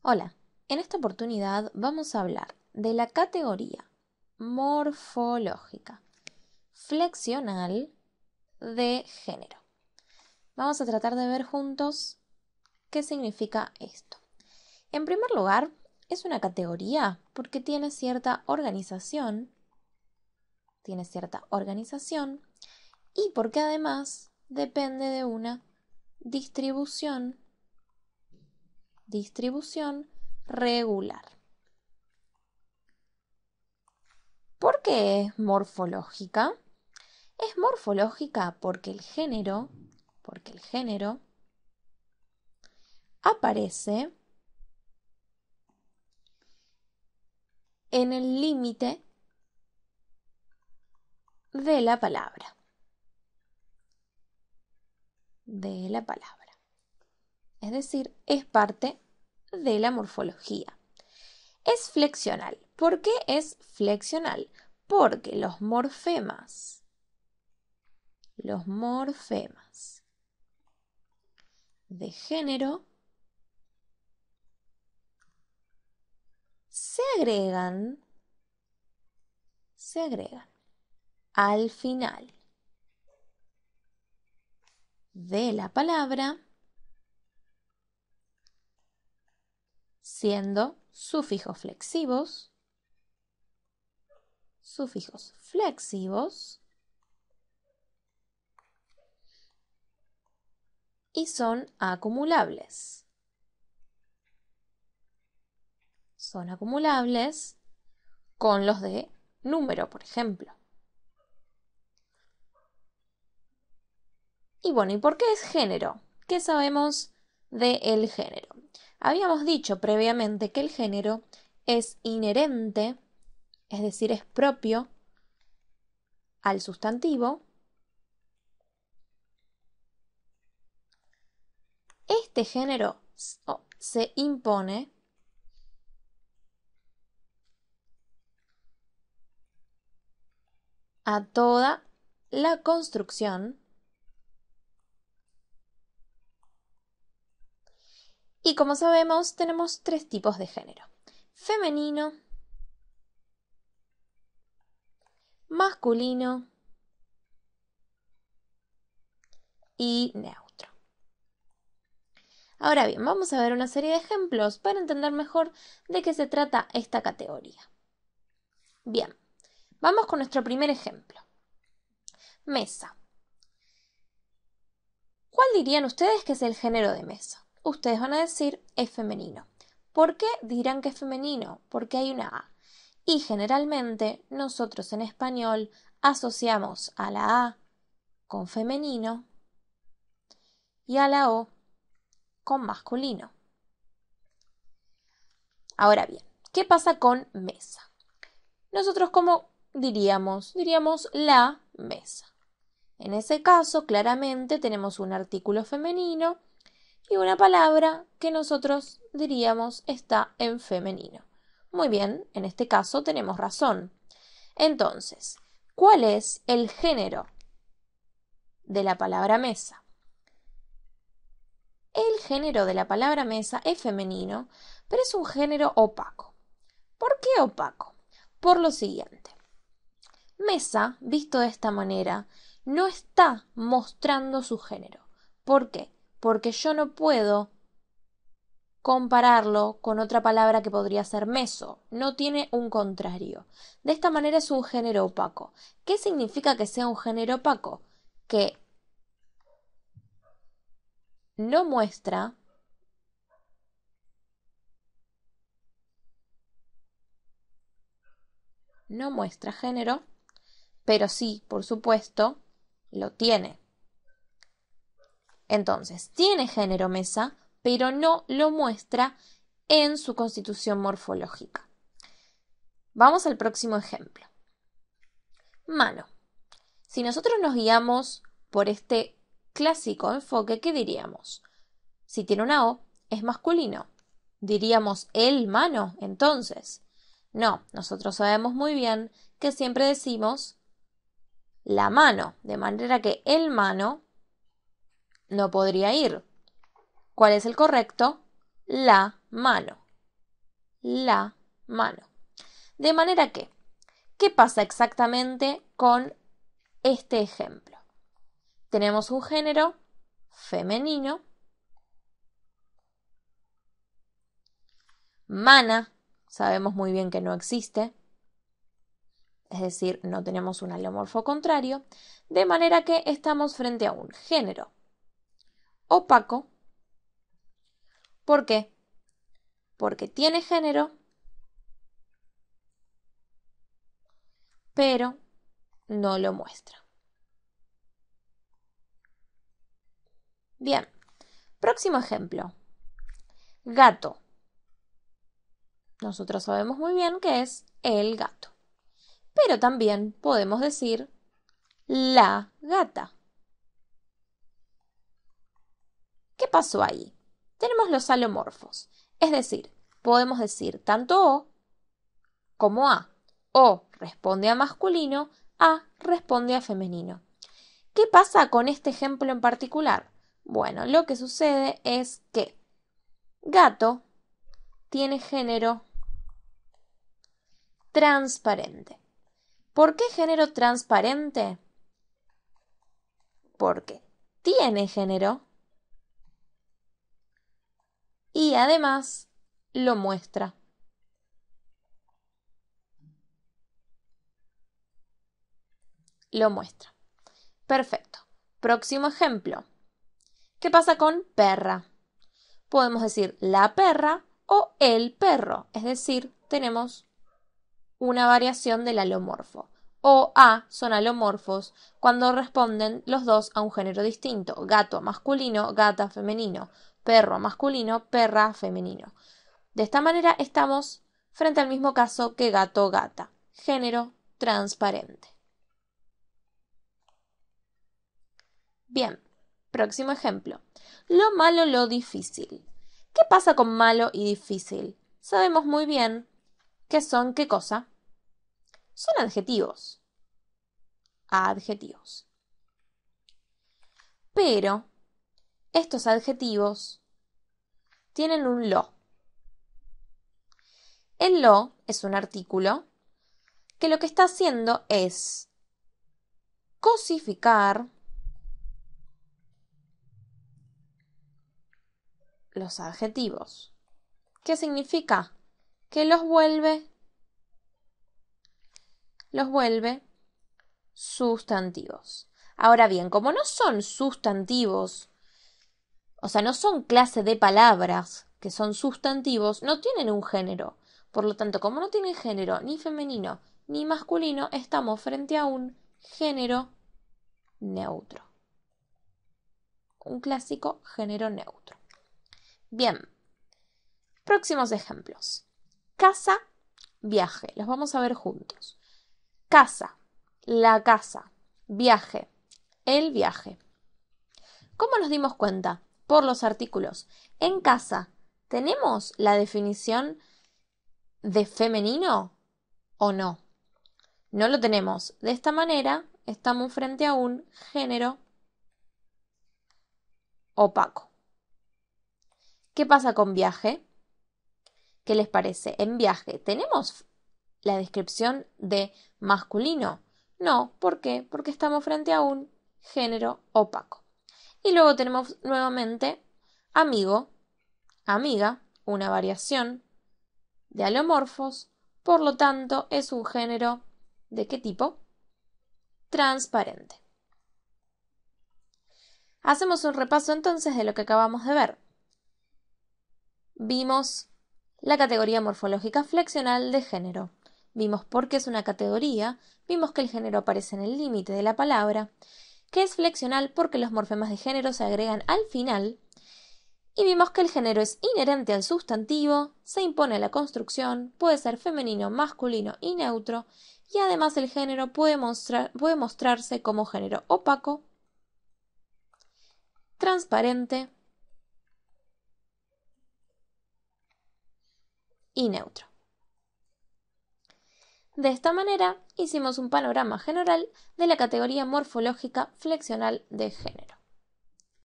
Hola, en esta oportunidad vamos a hablar de la categoría morfológica flexional de género. Vamos a tratar de ver juntos qué significa esto. En primer lugar, es una categoría porque tiene cierta organización y porque además depende de una distribución regular. ¿Por qué es morfológica? Es morfológica porque el género aparece en el límite de la palabra. Es decir, es parte de la morfología. Es flexional. ¿Por qué es flexional? Porque los morfemas de género se agregan al final de la palabra siendo sufijos flexivos y son acumulables. Son acumulables con los de número, por ejemplo. Y bueno, ¿y por qué es género? ¿Qué sabemos del género? Habíamos dicho previamente que el género es inherente, es decir, es propio al sustantivo. Este género se impone a toda la construcción y, como sabemos, tenemos tres tipos de género: femenino, masculino y neutro. Ahora bien, vamos a ver una serie de ejemplos para entender mejor de qué se trata esta categoría. Bien, vamos con nuestro primer ejemplo. Mesa. ¿Cuál dirían ustedes que es el género de mesa? Ustedes van a decir es femenino. ¿Por qué dirán que es femenino? Porque hay una A. Y generalmente nosotros en español asociamos a la A con femenino y a la O con masculino. Ahora bien, ¿qué pasa con mesa? Nosotros, ¿cómo diríamos? Diríamos la mesa. En ese caso, claramente tenemos un artículo femenino y una palabra que nosotros diríamos está en femenino. Muy bien, en este caso tenemos razón. Entonces, ¿cuál es el género de la palabra mesa? El género de la palabra mesa es femenino, pero es un género opaco. ¿Por qué opaco? Por lo siguiente. Mesa, visto de esta manera, no está mostrando su género. ¿Por qué? Porque yo no puedo compararlo con otra palabra que podría ser meso. No tiene un contrario. De esta manera es un género opaco. ¿Qué significa que sea un género opaco? Que no muestra género, pero sí, por supuesto, lo tiene. Entonces, tiene género mesa, pero no lo muestra en su constitución morfológica. Vamos al próximo ejemplo. Mano. Si nosotros nos guiamos por este clásico enfoque, ¿qué diríamos? Si tiene una O, es masculino. ¿Diríamos el mano, entonces? No, nosotros sabemos muy bien que siempre decimos la mano, de manera que el mano no podría ir. ¿Cuál es el correcto? La mano. la mano. De manera que, ¿qué pasa exactamente con este ejemplo? Tenemos un género femenino, mana, sabemos muy bien que no existe, es decir, no tenemos un alomorfo contrario, de manera que estamos frente a un género opaco. ¿Por qué? Porque tiene género, pero no lo muestra. Bien, próximo ejemplo. Gato. Nosotros sabemos muy bien que es el gato. Pero también podemos decir la gata. ¿Qué pasó ahí? Tenemos los alomorfos, es decir, podemos decir tanto O como A. O responde a masculino, A responde a femenino. ¿Qué pasa con este ejemplo en particular? Bueno, lo que sucede es que gato tiene género transparente. ¿Por qué género transparente? Porque tiene género y además lo muestra. Lo muestra. Perfecto. Próximo ejemplo. ¿Qué pasa con perra? Podemos decir la perra o el perro, es decir, tenemos una variación del alomorfo. O A son alomorfos cuando responden los dos a un género distinto. Gato masculino, gata femenino. Perro masculino, perra femenino. De esta manera estamos frente al mismo caso que gato, gata. Género transparente. Bien, próximo ejemplo. Lo malo, lo difícil. ¿Qué pasa con malo y difícil? Sabemos muy bien que son ¿qué cosa? Son adjetivos. Adjetivos. Pero estos adjetivos tienen un lo. El lo es un artículo que lo que está haciendo es cosificar los adjetivos. ¿Qué significa? Que los vuelve sustantivos. Ahora bien, como no son sustantivos, o sea, no son clase de palabras que son sustantivos, no tienen un género. Por lo tanto, como no tienen género ni femenino ni masculino, estamos frente a un género neutro. Un clásico género neutro. Bien, próximos ejemplos. Casa, viaje. Los vamos a ver juntos. Casa, la casa. Viaje, el viaje. ¿Cómo nos dimos cuenta? Por los artículos. En casa, ¿tenemos la definición de femenino o no? No lo tenemos. De esta manera, estamos frente a un género opaco. ¿Qué pasa con viaje? ¿Qué les parece? En viaje, ¿tenemos la descripción de masculino? No, ¿por qué? Porque estamos frente a un género opaco. Y luego tenemos nuevamente amigo, amiga, una variación de alomorfos, por lo tanto es un género ¿de qué tipo? Transparente. Hacemos un repaso entonces de lo que acabamos de ver. Vimos la categoría morfológica flexional de género. Vimos por qué es una categoría, vimos que el género aparece en el límite de la palabra, que es flexional porque los morfemas de género se agregan al final, y vimos que el género es inherente al sustantivo, se impone a la construcción, puede ser femenino, masculino y neutro, y además el género puede mostrarse como género opaco, transparente y neutro. De esta manera hicimos un panorama general de la categoría morfológica flexional de género.